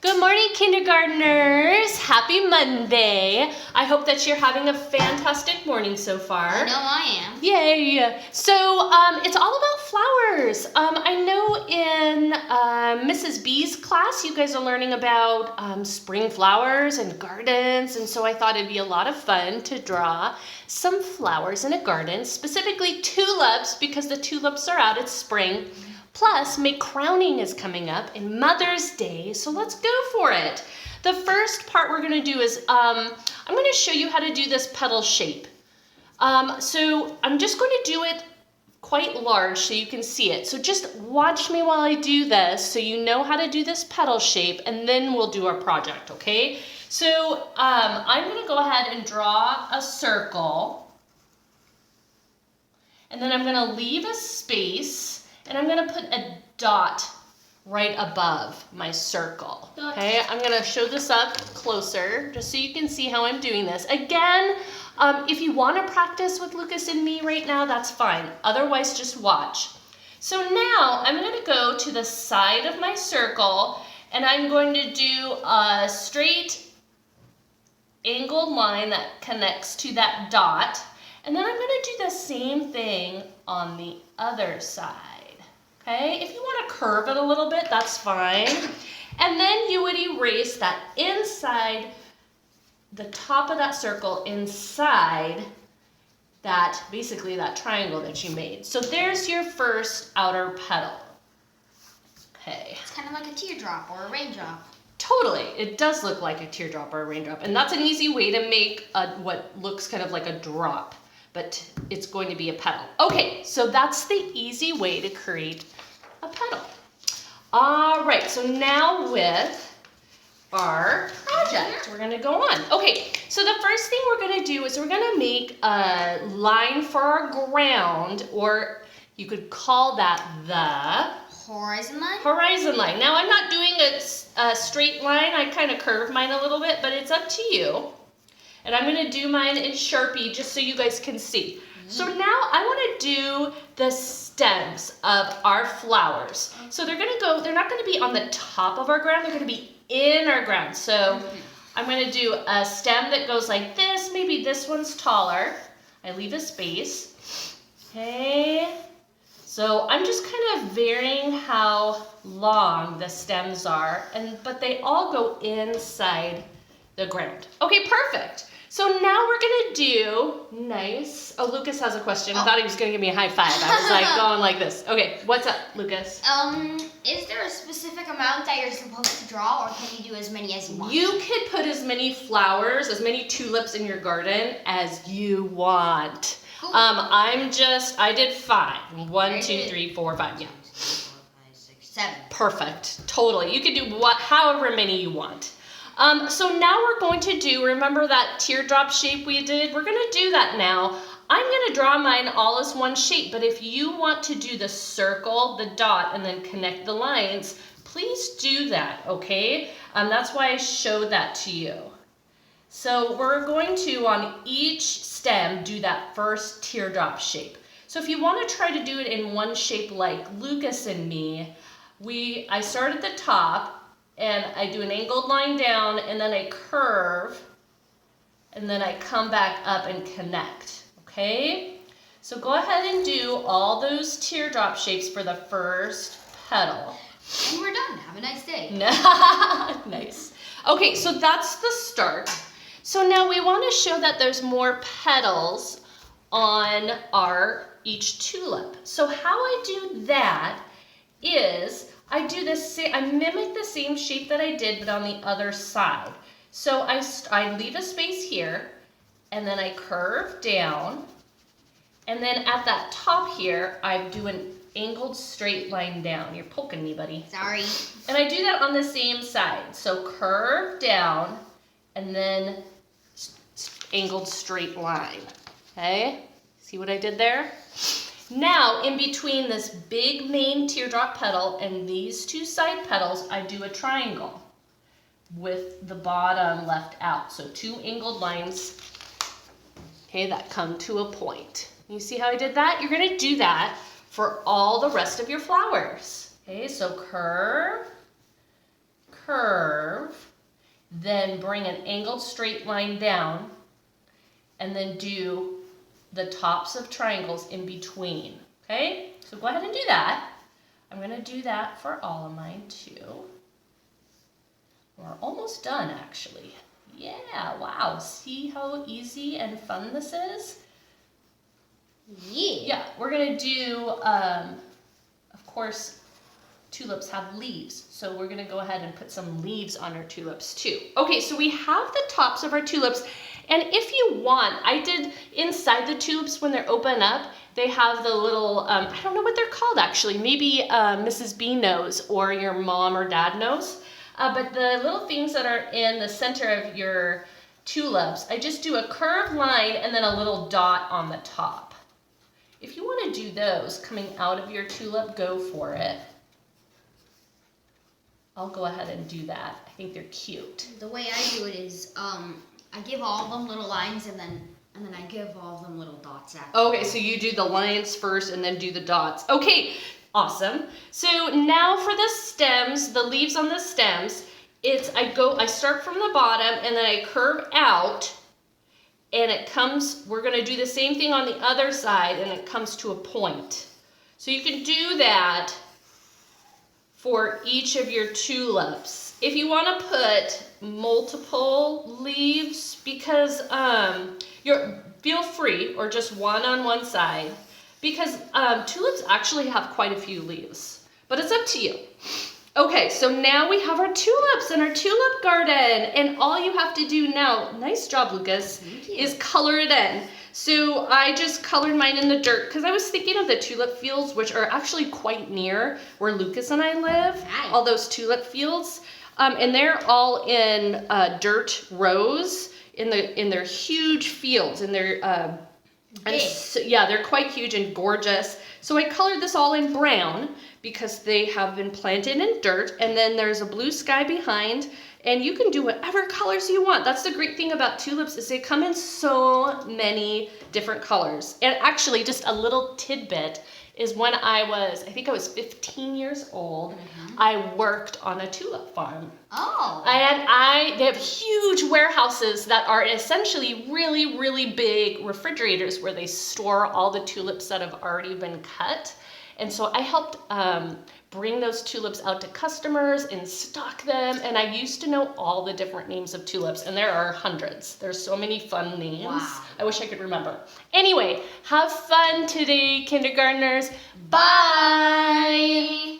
Good morning, kindergartners. Happy Monday. I hope that you're having a fantastic morning so far. I know I am. Yay. So it's all about flowers. I know in Mrs. B's class, you guys are learning about spring flowers and gardens. And so I thought it'd be a lot of fun to draw some flowers in a garden, specifically tulips, because the tulips are out, it's spring. Plus, May crowning is coming up and Mother's Day, so let's go for it. The first part we're gonna do is, I'm gonna show you how to do this petal shape. So I'm just going to do it quite large so you can see it. So just watch me while I do this so you know how to do this petal shape, and then we'll do our project, okay? So I'm gonna go ahead and draw a circle, and then I'm gonna leave a space, and I'm gonna put a dot right above my circle. Okay, I'm gonna show this up closer just so you can see how I'm doing this. Again, if you wanna practice with Lucas and me right now, that's fine. Otherwise, just watch. So now I'm gonna go to the side of my circle, and I'm going to do a straight angled line that connects to that dot. And then I'm gonna do the same thing on the other side. Okay, if you want to curve it a little bit, that's fine. And then you would erase that inside, the top of that circle, inside that, basically that triangle that you made. So there's your first outer petal. Okay. It's kind of like a teardrop or a raindrop. Totally, it does look like a teardrop or a raindrop. And that's an easy way to make what looks kind of like a drop, but it's going to be a petal. Okay, so that's the easy way to create a petal. All right, so now with our project, we're gonna go on. Okay, so the first thing we're gonna do is we're gonna make a line for our ground, or you could call that the horizon line? Horizon line. Now I'm not doing a straight line, I kind of curve mine a little bit, but it's up to you. And I'm gonna do mine in Sharpie just so you guys can see. So now I wanna do the stems of our flowers. So they're not gonna be on the top of our ground, they're gonna be in our ground. So I'm gonna do a stem that goes like this, maybe this one's taller. I leave a space, okay? So I'm just kind of varying how long the stems are, but they all go inside the ground. Okay, perfect. So now we're gonna do nice. Oh, Lucas has a question. I thought he was gonna give me a high five. I was like going like this. Okay, what's up, Lucas? Is there a specific amount that you're supposed to draw, or can you do as many as you want? You could put as many flowers, as many tulips in your garden as you want. Cool. I did 5. 1, 2, 3, 4, 5. Yeah. 4, 5, 6, 7. Perfect. Totally. You could do however many you want. So now we're going to do, remember that teardrop shape we did? We're gonna do that now. I'm gonna draw mine all as one shape, but if you want to do the circle, the dot, and then connect the lines, please do that, okay? That's why I showed that to you. So we're going to, on each stem, do that first teardrop shape. So if you wanna try to do it in one shape like Lucas and me, I start at the top, and I do an angled line down, and then I curve, and then I come back up and connect, okay? So go ahead and do all those teardrop shapes for the first petal. And we're done. Have a nice day. Nice. Okay, so that's the start. So now we want to show that there's more petals on each tulip. So how I do that is I mimic the same shape that I did, but on the other side. So I leave a space here, and then I curve down, and then at that top here, I do an angled straight line down. You're poking me, buddy. Sorry. And I do that on the same side. So curve down, and then angled straight line, okay? See what I did there? Now, in between this big main teardrop petal and these two side petals, I do a triangle with the bottom left out. So 2 angled lines, okay, that come to a point. You see how I did that? You're gonna do that for all the rest of your flowers. Okay, so curve, curve, then bring an angled straight line down, and then do the tops of triangles in between, okay? So go ahead and do that. I'm gonna do that for all of mine too. We're almost done actually. Yeah, wow, see how easy and fun this is? Yeah, we're gonna do, of course, tulips have leaves, so we're gonna go ahead and put some leaves on our tulips too. Okay, so we have the tops of our tulips, and if you want, I did inside the tulips when they're open up, they have the little, I don't know what they're called actually, maybe Mrs. B knows, or your mom or dad knows, but the little things that are in the center of your tulips, I just do a curved line and then a little dot on the top. If you want to do those coming out of your tulip, go for it. I'll go ahead and do that. I think they're cute. The way I do it is, I give all of them little lines and then I give all of them little dots after. Okay, so you do the lines first and then do the dots. Okay, awesome. So now for the stems, the leaves on the stems, I start from the bottom and then I curve out, and it comes, we're gonna do the same thing on the other side, and it comes to a point. So you can do that for each of your tulips. If you wanna put multiple leaves, because feel free, or just one on one side, because tulips actually have quite a few leaves, but it's up to you. Okay, so now we have our tulips in our tulip garden, and all you have to do now, nice job Lucas, is color it in. So I just colored mine in the dirt because I was thinking of the tulip fields, which are actually quite near where Lucas and I live, all those tulip fields, and they're all in dirt rows in their huge fields, and they're they're quite huge and gorgeous. So I colored this all in brown because they have been planted in dirt, and then there's a blue sky behind, and you can do whatever colors you want. That's the great thing about tulips, is they come in so many different colors. And actually, just a little tidbit is when I think I was 15 years old, I worked on a tulip farm. Oh. And they have huge warehouses that are essentially really, really big refrigerators where they store all the tulips that have already been cut. And so I helped bring those tulips out to customers and stock them. And I used to know all the different names of tulips, and there are hundreds. There's so many fun names. Wow. I wish I could remember. Anyway, have fun today, kindergartners. Bye.